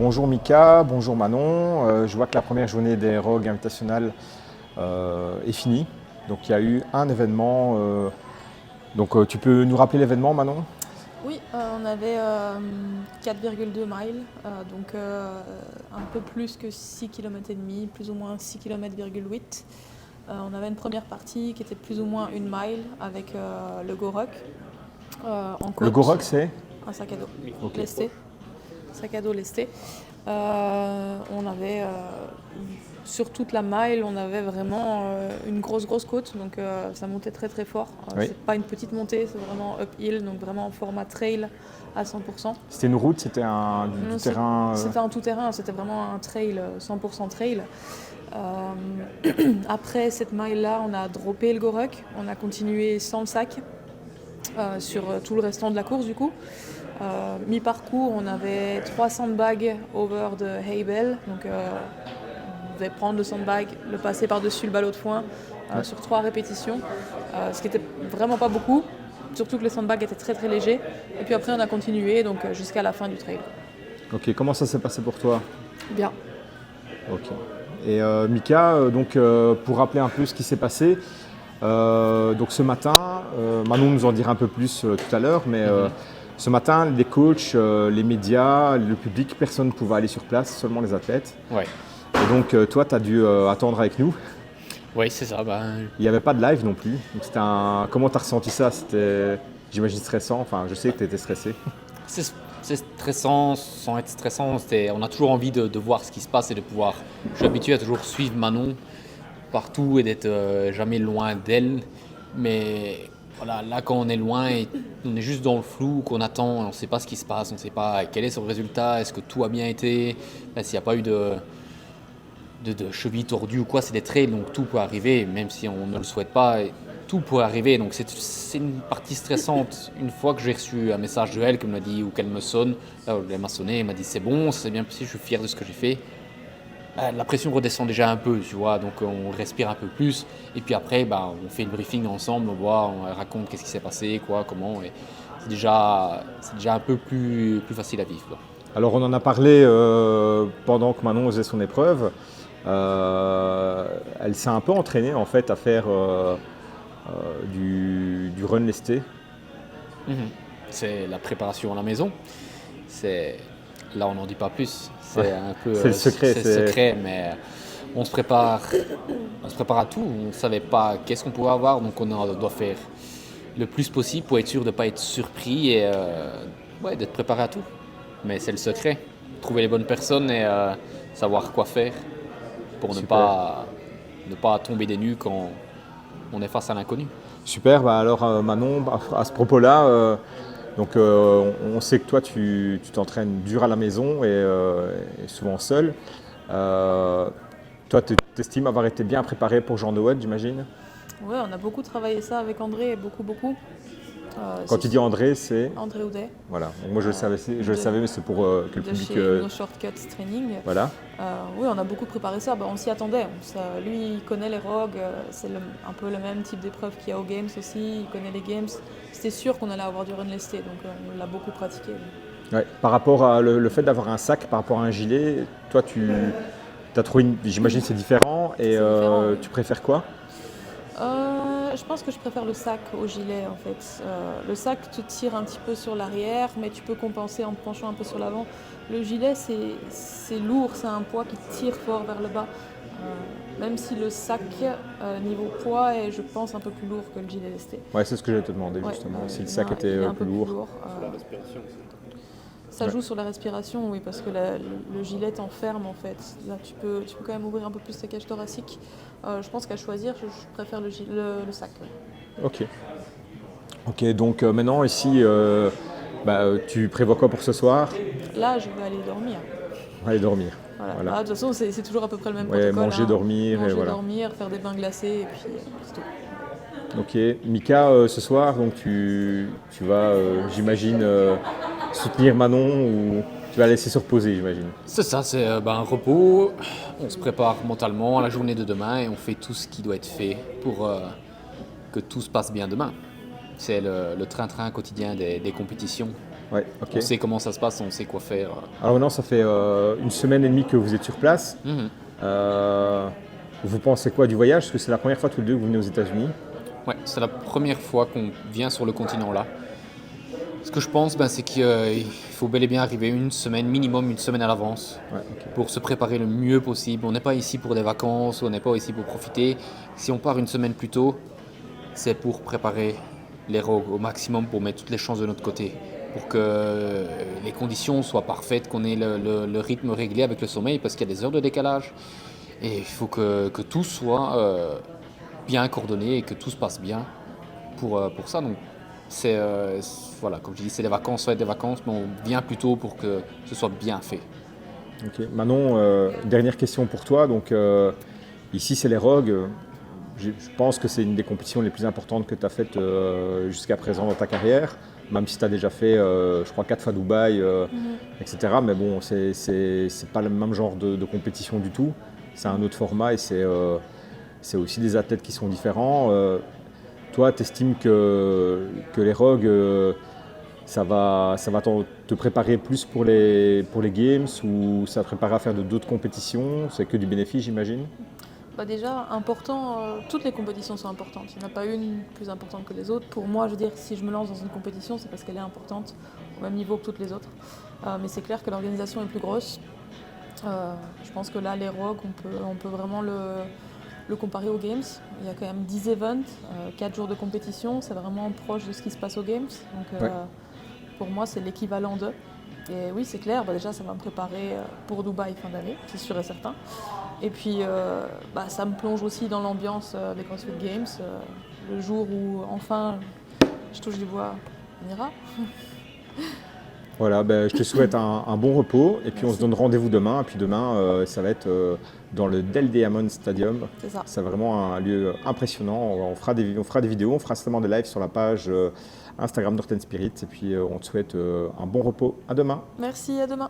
bonjour Mika, bonjour Manon. Je vois que la première journée des Rogues Invitational est finie. Donc il y a eu un événement. Tu peux nous rappeler l'événement Manon? Oui, on avait 4,2 miles, un peu plus que 6 km et demi, plus ou moins 6 km,8. On avait une première partie qui était plus ou moins une mile avec le GoRuck en côte. Le GoRuck c'est? Un sac à dos Ok. lesté. Sac à dos lesté. On avait sur toute la mile, on avait vraiment une grosse côte, donc ça montait très très fort. Oui. C'est pas une petite montée, c'est vraiment uphill, donc vraiment en format trail à 100%. C'était une route, c'était du terrain. C'était un tout terrain, c'était vraiment un trail, 100% trail. Après cette mile-là, on a droppé le GoRuck, on a continué sans le sac sur tout le restant de la course du coup. Mi-parcours, on avait 3 sandbags over de Haybell. Donc, on devait prendre le sandbag, le passer par-dessus le ballot de foin sur 3 répétitions, ce qui était vraiment pas beaucoup, surtout que le sandbag était très très léger. Et puis après, on a continué donc jusqu'à la fin du trail. Ok, comment ça s'est passé pour toi? Bien. Ok. Et Mika, pour rappeler un peu ce qui s'est passé, donc ce matin, Manon nous en dira un peu plus tout à l'heure, mais ce matin, les coachs, les médias, le public, personne ne pouvait aller sur place, seulement les athlètes. Ouais. Et donc toi, tu as dû attendre avec nous. Oui, c'est ça. Il n'y avait pas de live non plus. Donc comment tu as ressenti ça? C'était, j'imagine, stressant. Enfin, je sais que tu étais stressé. C'est stressant, sans être stressant. On a toujours envie de voir ce qui se passe et de pouvoir. Je suis habitué à toujours suivre Manon partout et d'être jamais loin d'elle. Mais voilà, là, quand on est loin et on est juste dans le flou, qu'on attend, on ne sait pas ce qui se passe, on ne sait pas quel est son résultat, est-ce que tout a bien été, s'il n'y a pas eu de cheville tordue ou quoi, c'est des trails, donc tout peut arriver, même si on ne le souhaite pas. Tout pourrait arriver, donc c'est une partie stressante. Une fois que j'ai reçu un message de elle qui me dit ou qu'elle me sonne, là, elle m'a sonné, elle m'a dit c'est bon, c'est bien passé, je suis fier de ce que j'ai fait. La pression redescend déjà un peu, tu vois, donc on respire un peu plus. Et puis après, on fait le briefing ensemble, on raconte qu'est-ce qui s'est passé, quoi, comment. Et c'est déjà un peu plus facile à vivre, quoi. Alors on en a parlé pendant que Manon faisait son épreuve. Elle s'est un peu entraînée en fait à faire du run lesté. C'est la préparation à la maison. Là, on n'en dit pas plus. C'est un peu. C'est le secret. C'est le secret, mais on se prépare à tout. On ne savait pas qu'est-ce qu'on pouvait avoir, donc on doit faire le plus possible pour être sûr de ne pas être surpris et d'être préparé à tout. Mais c'est le secret. Trouver les bonnes personnes et savoir quoi faire pour ne pas tomber des nues quand on est face à l'inconnu. Super, alors Manon, à ce propos-là, on sait que toi tu t'entraînes dur à la maison et souvent seul. Toi, tu estimes avoir été bien préparé pour Jean Nouwen, j'imagine? Oui, on a beaucoup travaillé ça avec André, beaucoup. Quand tu dis André, c'est André Houdet. Voilà. Donc moi je le savais, mais c'est pour que le public. Chez No Shortcuts Training. Voilà. Oui, on a beaucoup préparé ça. On s'y attendait. Lui, il connaît les Rogues. C'est un peu le même type d'épreuve qu'il y a aux Games aussi. Il connaît les Games. C'était sûr qu'on allait avoir du run lesté, donc on l'a beaucoup pratiqué. Ouais. Par rapport à le fait d'avoir un sac, par rapport à un gilet, toi tu as trouvé, j'imagine c'est différent. Et différent, oui. Tu préfères quoi? Je pense que je préfère le sac au gilet en fait. Le sac te tire un petit peu sur l'arrière, mais tu peux compenser en te penchant un peu sur l'avant. Le gilet c'est lourd, c'est un poids qui tire fort vers le bas. Même si le sac niveau poids est, je pense, un peu plus lourd que le gilet lesté. Ouais, c'est ce que j'allais te demander justement, si le sac était un peu plus lourd. La respiration, Ça joue sur la respiration, oui, parce que le gilet t'enferme en fait. Là, tu peux quand même ouvrir un peu plus ta cage thoracique. Je pense qu'à choisir, je préfère le sac. Oui. Ok, donc maintenant ici, tu prévois quoi pour ce soir? Là, je vais aller dormir. Aller dormir. Voilà. De toute façon, c'est toujours à peu près le même Ouais, protocole. manger, dormir, et voilà. Dormir, faire des bains glacés, et puis c'est tout. Ok, Mika, ce soir, donc tu vas, j'imagine, soutenir Manon ou tu vas la laisser se reposer, j'imagine. C'est ça, c'est un repos. On se prépare mentalement à la journée de demain et on fait tout ce qui doit être fait pour que tout se passe bien demain. C'est le train-train quotidien des compétitions. Ouais, ok. On sait comment ça se passe, on sait quoi faire. Alors maintenant, ça fait 1 semaine et demie que vous êtes sur place. Vous pensez quoi du voyage? Parce que c'est la première fois tous les deux que vous venez aux États-Unis. Ouais, c'est la première fois qu'on vient sur le continent là. Ce que je pense, c'est qu'il faut bel et bien arriver minimum une semaine à l'avance, Ouais, ok. pour se préparer le mieux possible. On n'est pas ici pour des vacances, on n'est pas ici pour profiter. Si on part une semaine plus tôt, c'est pour préparer les rogues au maximum, pour mettre toutes les chances de notre côté, pour que les conditions soient parfaites, qu'on ait le rythme réglé avec le sommeil, parce qu'il y a des heures de décalage. Et il faut que tout soit bien coordonné et que tout se passe bien pour ça. Donc, voilà, comme je dis, c'est des vacances, ça va être des vacances, mais on vient plus tôt pour que ce soit bien fait. Ok. Manon, dernière question pour toi. Donc, ici, c'est les Rogues. Je pense que c'est une des compétitions les plus importantes que tu as faites jusqu'à présent dans ta carrière, même si tu as déjà fait, je crois, 4 fois Dubaï, etc. Mais bon, c'est pas le même genre de compétition du tout. C'est un autre format et c'est aussi des athlètes qui sont différents. Toi, tu estimes que les Rogues, ça va te préparer plus pour les Games, ou ça te prépare à faire d'autres compétitions? C'est que du bénéfice, j'imagine? Déjà, important, toutes les compétitions sont importantes. Il n'y en a pas une plus importante que les autres. Pour moi, je veux dire, si je me lance dans une compétition, c'est parce qu'elle est importante, au même niveau que toutes les autres. Mais c'est clair que l'organisation est plus grosse. Je pense que là, les Rogues, on peut vraiment le comparer aux Games. Il y a quand même 10 events, 4 jours de compétition, c'est vraiment proche de ce qui se passe aux Games. Donc pour moi, c'est l'équivalent d'eux. Et oui, c'est clair, déjà ça va me préparer pour Dubaï fin d'année, c'est sûr et certain. Et puis ça me plonge aussi dans l'ambiance des CrossFit Games. Le jour où enfin, je touche du bois, on ira. Voilà, je te souhaite un bon repos et puis Merci. on se donne rendez-vous demain. Et puis demain, ça va être dans le Dell Diamond Stadium. C'est ça. C'est vraiment un lieu impressionnant. On fera des vidéos, on fera certainement des lives sur la page Instagram Northern Spirit. Et puis on te souhaite un bon repos. À demain. Merci, à demain.